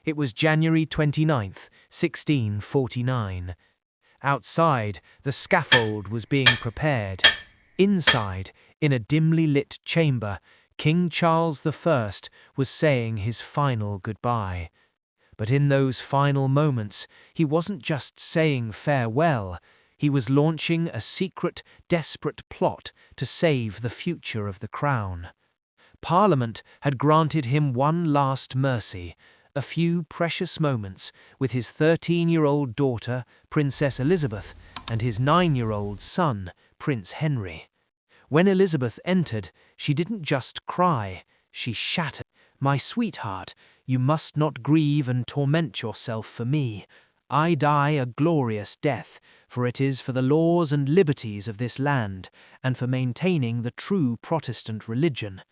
It was January 29th, 1649. Outside, the scaffold was being prepared. Inside, in a dimly lit chamber, King Charles I was saying his final goodbye. But in those final moments, he wasn't just saying farewell. He was launching a secret, desperate plot to save the future of the crown. Parliament had granted him one last mercy, a few precious moments with his 13-year-old daughter, Princess Elizabeth, and his 9-year-old son, Prince Henry. When Elizabeth entered, she didn't just cry, she shattered. "My sweetheart, you must not grieve and torment yourself for me. I die a glorious death, for it is for the laws and liberties of this land, and for maintaining the true Protestant religion."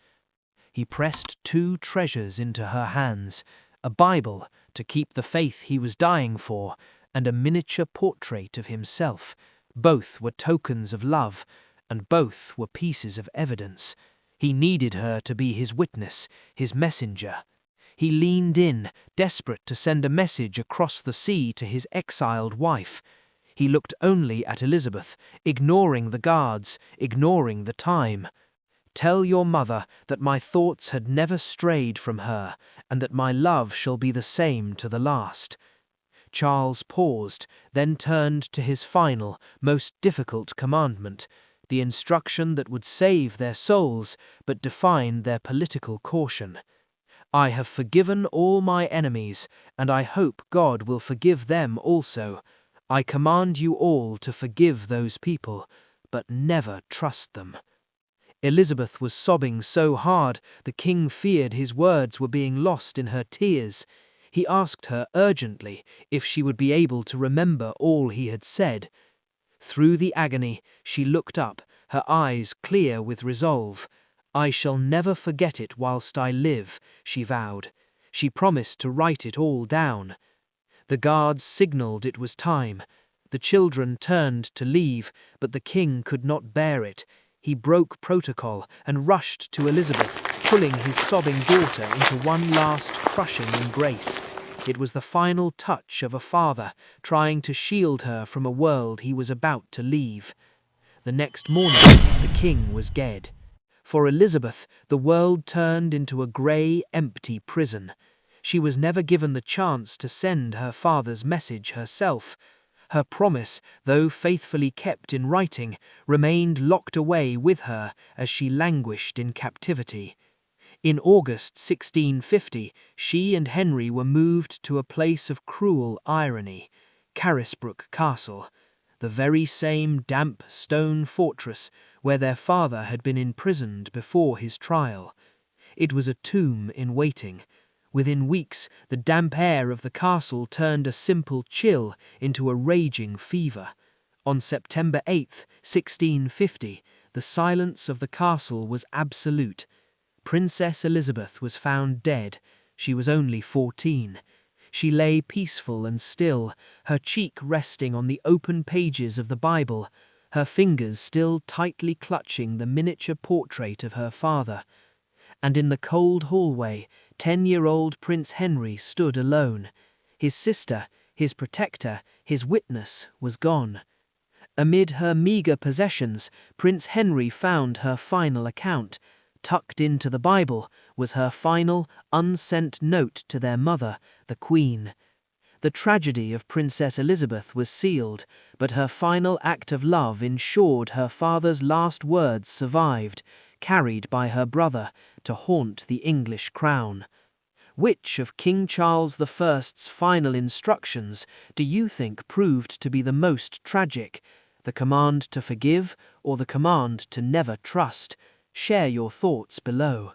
He pressed two treasures into her hands, a Bible to keep the faith he was dying for, and a miniature portrait of himself. Both were tokens of love, and both were pieces of evidence. He needed her to be his witness, his messenger. He leaned in, desperate to send a message across the sea to his exiled wife. He looked only at Elizabeth, ignoring the guards, ignoring the time. "Tell your mother that my thoughts had never strayed from her, and that my love shall be the same to the last." Charles paused, then turned to his final, most difficult commandment, the instruction that would save their souls, but define their political caution. "I have forgiven all my enemies, and I hope God will forgive them also. I command you all to forgive those people, but never trust them." Elizabeth was sobbing so hard the king feared his words were being lost in her tears. He asked her urgently if she would be able to remember all he had said. Through the agony, she looked up, her eyes clear with resolve. "I shall never forget it whilst I live," she vowed. She promised to write it all down. The guards signalled it was time. The children turned to leave, but the king could not bear it. He broke protocol and rushed to Elizabeth, pulling his sobbing daughter into one last crushing embrace. It was the final touch of a father trying to shield her from a world he was about to leave. The next morning, the king was dead. For Elizabeth, the world turned into a grey, empty prison. She was never given the chance to send her father's message herself. Her promise, though faithfully kept in writing, remained locked away with her as she languished in captivity. In August 1650, she and Henry were moved to a place of cruel irony, Carisbrooke Castle, the very same damp stone fortress where their father had been imprisoned before his trial. It was a tomb in waiting. Within weeks, the damp air of the castle turned a simple chill into a raging fever. On September 8, 1650, the silence of the castle was absolute. Princess Elizabeth was found dead. She was only 14. She lay peaceful and still, her cheek resting on the open pages of the Bible, her fingers still tightly clutching the miniature portrait of her father. And in the cold hallway, 10-year-old Prince Henry stood alone. His sister, his protector, his witness, was gone. Amid her meagre possessions, Prince Henry found her final account. Tucked into the Bible was her final, unsent note to their mother, the Queen. The tragedy of Princess Elizabeth was sealed, but her final act of love ensured her father's last words survived, carried by her brother to haunt the English crown. Which of King Charles I's final instructions do you think proved to be the most tragic? The command to forgive or the command to never trust? Share your thoughts below.